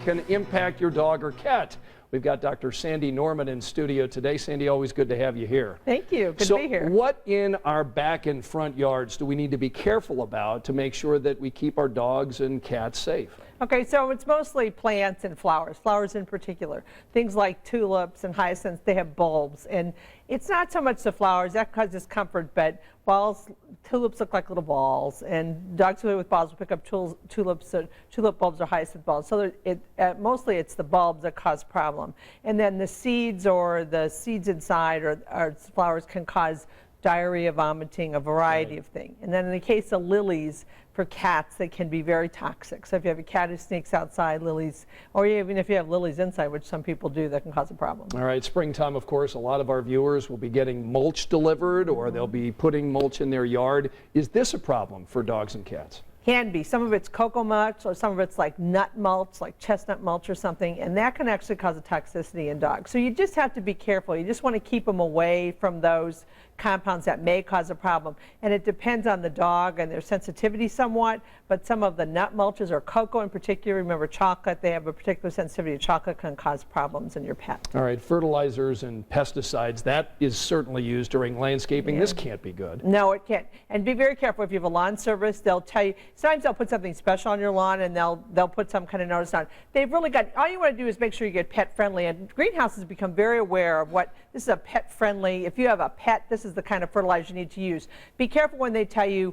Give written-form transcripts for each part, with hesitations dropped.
can impact your dog or cat. We've got Dr. Sandy Norman in studio today. Sandy, always good to have you here. Thank you. Good to be here. What in our back and front yards do we need to be careful about to make sure that we keep our dogs and cats safe? Okay, so it's mostly plants and flowers in particular. Things like tulips and hyacinths, they have bulbs. And it's not so much the flowers, that causes discomfort, but tulips look like little balls. And dogs with balls will pick up tulips, tulip bulbs or hyacinth bulbs. So mostly it's the bulbs that cause problem. And then the seeds inside or flowers can cause diarrhea, vomiting, a variety of things. And then in the case of lilies, for cats, they can be very toxic. So if you have a cat who sneaks outside, lilies, or even if you have lilies inside, which some people do, that can cause a problem. All right, springtime, of course, a lot of our viewers will be getting mulch delivered, or they'll be putting mulch in their yard. Is this a problem for dogs and cats? Can be. Some of it's cocoa mulch, or some of it's like nut mulch, like chestnut mulch or something, and that can actually cause a toxicity in dogs. So you just have to be careful. You just want to keep them away from those compounds that may cause a problem. And it depends on the dog and their sensitivity somewhat, but some of the nut mulches or cocoa in particular, remember chocolate, they have a particular sensitivity to chocolate, can cause problems in your pet. All right, fertilizers and pesticides, that is certainly used during landscaping. Yeah. This can't be good. No, it can't. And be very careful. If you have a lawn service, they'll tell you, sometimes they'll put something special on your lawn and they'll put some kind of notice on. They've really got, all you want to do is make sure you get pet friendly, and greenhouses become very aware of what, this is a pet friendly, if you have a pet, this is the kind of fertilizer you need to use. Be careful when they tell you,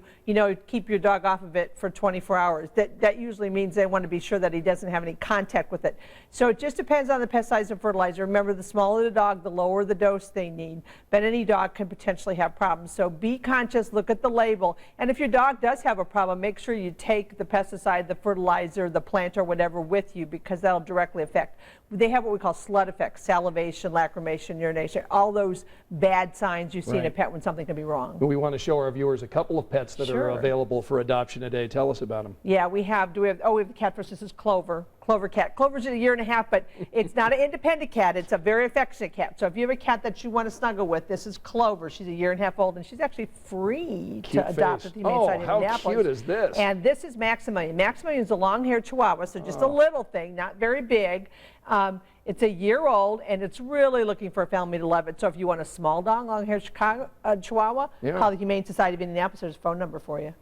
keep your dog off of it for 24 hours. That usually means they want to be sure that he doesn't have any contact with it. So it just depends on the pesticides and fertilizer. Remember, the smaller the dog, the lower the dose they need. But any dog can potentially have problems. So be conscious, look at the label. And if your dog does have a problem, make sure you take the pesticide, the fertilizer, the plant or whatever with you, because that'll directly affect. They have what we call SLUT effects, salivation, lacrimation, urination, all those bad signs you see in a pet when something can be wrong. We want to show our viewers a couple of pets that are available for adoption today. Tell us about them. Yeah, we have we have a cat first. This is Clover. Clover cat. Clover's a 1.5 years, but it's not an independent cat. It's a very affectionate cat. So if you have a cat that you want to snuggle with, this is Clover. She's a 1.5 years old, and she's actually free to adopt at the Humane Society of Indianapolis. How cute is this? And this is Maximilian. Maximilian is a long-haired Chihuahua, so just a little thing, not very big. It's a 1 year old, and it's really looking for a family to love it. So if you want a small dog, long-haired Chihuahua, call the Humane Society of Indianapolis. There's a phone number for you.